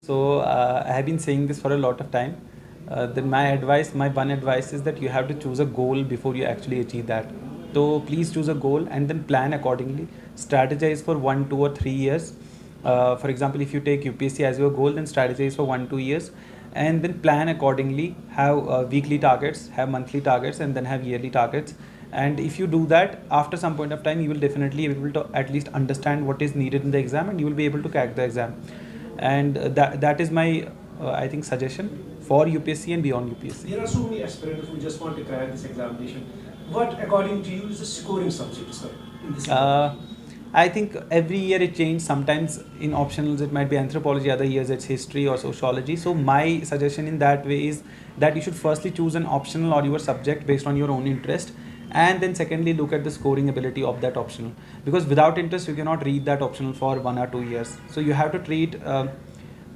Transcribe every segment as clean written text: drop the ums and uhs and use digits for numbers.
So I have been saying this for a lot of time. Then my one advice is that you have to choose a goal before you actually achieve that. So please choose a goal and then plan accordingly. Strategize for 1, 2, or 3 years. For example, if you take UPSC as your goal, then strategize for 1, 2 years, and then plan accordingly. Have weekly targets, have monthly targets, and then have yearly targets. And if you do that, after some point of time, you will definitely be able to at least understand what is needed in the exam, and you will be able to crack the exam. And that is my I think suggestion for UPSC and beyond UPSC. There are so many aspirants who just want to crack this examination. What, according to you, is the scoring subject, sir, in this I think every year it changes. Sometimes in optionals it might be anthropology, other years it's history or sociology. So my suggestion in that way is that you should firstly choose an optional or your subject based on your own interest, and then secondly look at the scoring ability of that optional, because without interest you cannot read that optional for 1 or 2 years. So you have to treat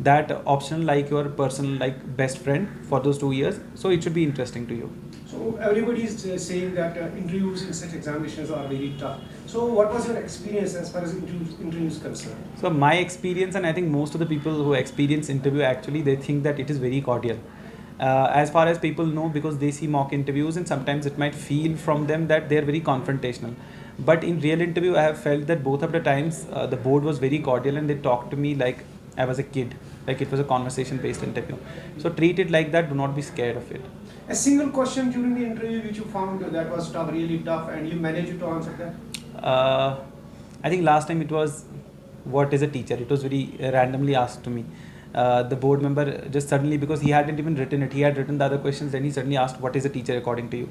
that optional like your personal, like best friend for those 2 years. So it should be interesting to you. So everybody is saying that interviews in such examinations are very tough. So what was your experience as far as interviews concerned? So my experience, and I think most of the people who experience interview, actually they think that it is very cordial. As far as people know, because they see mock interviews, and sometimes it might feel from them that they are very confrontational. But in real interview, I have felt that both of the times the board was very cordial, and they talked to me like I was a kid, like it was a conversation-based interview. So treat it like that. Do not be scared of it. A single question during the interview which you found that was tough, really tough, and you managed to answer that? I think last time it was, what is a teacher? It was very randomly asked to me. The board member just suddenly, because he hadn't even written it, he had written the other questions, then he suddenly asked, what is a teacher according to you?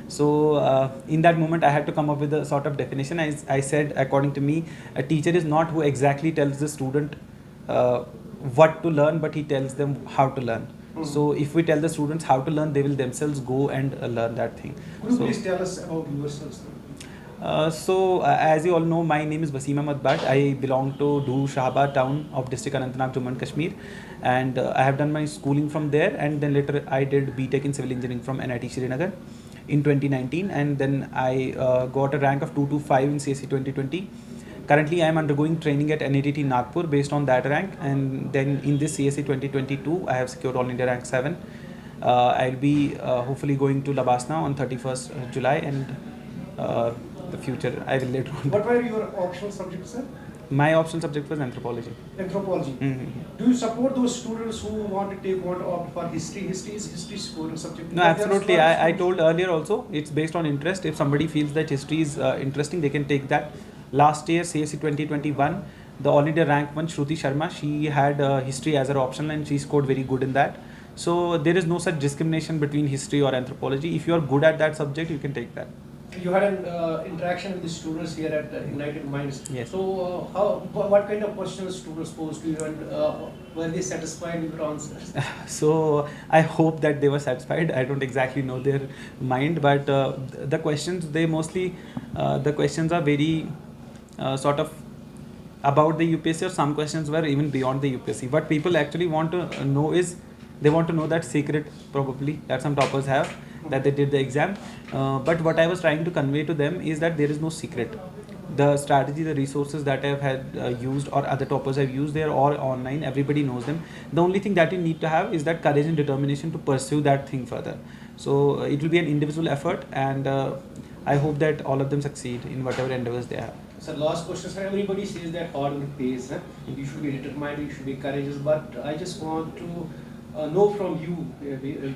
So in that moment I had to come up with a sort of definition. I said, according to me, a teacher is not who exactly tells the student what to learn, but he tells them how to learn. So if we tell the students how to learn, they will themselves go and learn that thing. Could you please tell us about yourselves? As you all know, my name is Waseem Bhat. I belong to Dhu Shahabad town of district Anantnag, Jammu and Kashmir, and I have done my schooling from there, and then later I did BTech in civil engineering from NIT Srinagar in 2019, and then I got a rank of 225 in CSE 2020. Currently, I am undergoing training at NIT Nagpur based on that rank, and then in this CSE 2022, I have secured All India rank 7. I'll be hopefully going to Labasna on 31st July, and the future I will later on. What were your optional subjects, sir? My optional subject was anthropology. Anthropology. Do you support those students who want to opt for history? History is history scoring subject. No, absolutely. I told earlier also, it's based on interest. If somebody feels that history is interesting, they can take that. Last year, CSE 2021, the All India rank 1, Shruti Sharma, she had history as her optional, and she scored very good in that. So there is no such discrimination between history or anthropology. If you are good at that subject, you can take that. You had an interaction with the students here at United Minds. Yes. So what kind of questions students posed to you, and were they satisfied with your answers? So I hope that they were satisfied. I don't exactly know their mind, but the questions, they mostly, the questions are very sort of about the UPSC, or some questions were even beyond the UPSC. What people actually want to know is, they want to know that secret probably that some toppers have, that they did the exam. But what I was trying to convey to them is that there is no secret. The strategy, the resources that I have had used, or other toppers have used, they are all online. Everybody knows them. The only thing that you need to have is that courage and determination to pursue that thing further. So it will be an individual effort, and I hope that all of them succeed in whatever endeavors they have. So last question, sir. Everybody says that hard work pays. Huh? You should be determined, you should be courageous. But I just want to know from you,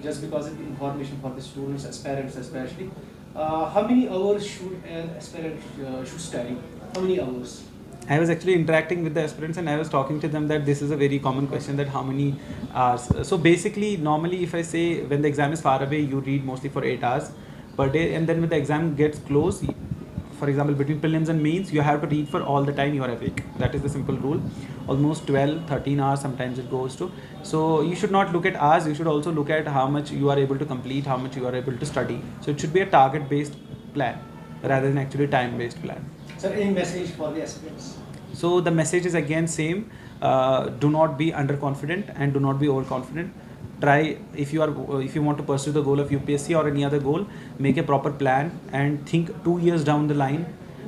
just because of information for the students, aspirants especially, how many hours should an aspirant should study? How many hours? I was actually interacting with the aspirants, and I was talking to them that this is a very common question, that how many hours. So basically, normally if I say when the exam is far away, you read mostly for 8 hours per day, and then when the exam gets close, for example, between prelims and mains, you have to read for all the time you are awake. That is the simple rule. Almost 12, 13 hours sometimes it goes to. So you should not look at hours, you should also look at how much you are able to complete, how much you are able to study. So it should be a target-based plan rather than actually time-based plan. Sir, any message for the aspirants? So the message is again same. Do not be underconfident and do not be overconfident. Try, if you want to pursue the goal of UPSC or any other goal, make a proper plan and think 2 years down the line,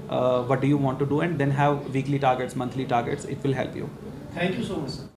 what do you want to do, and then have weekly targets, monthly targets. It will help you. Thank you so much, sir.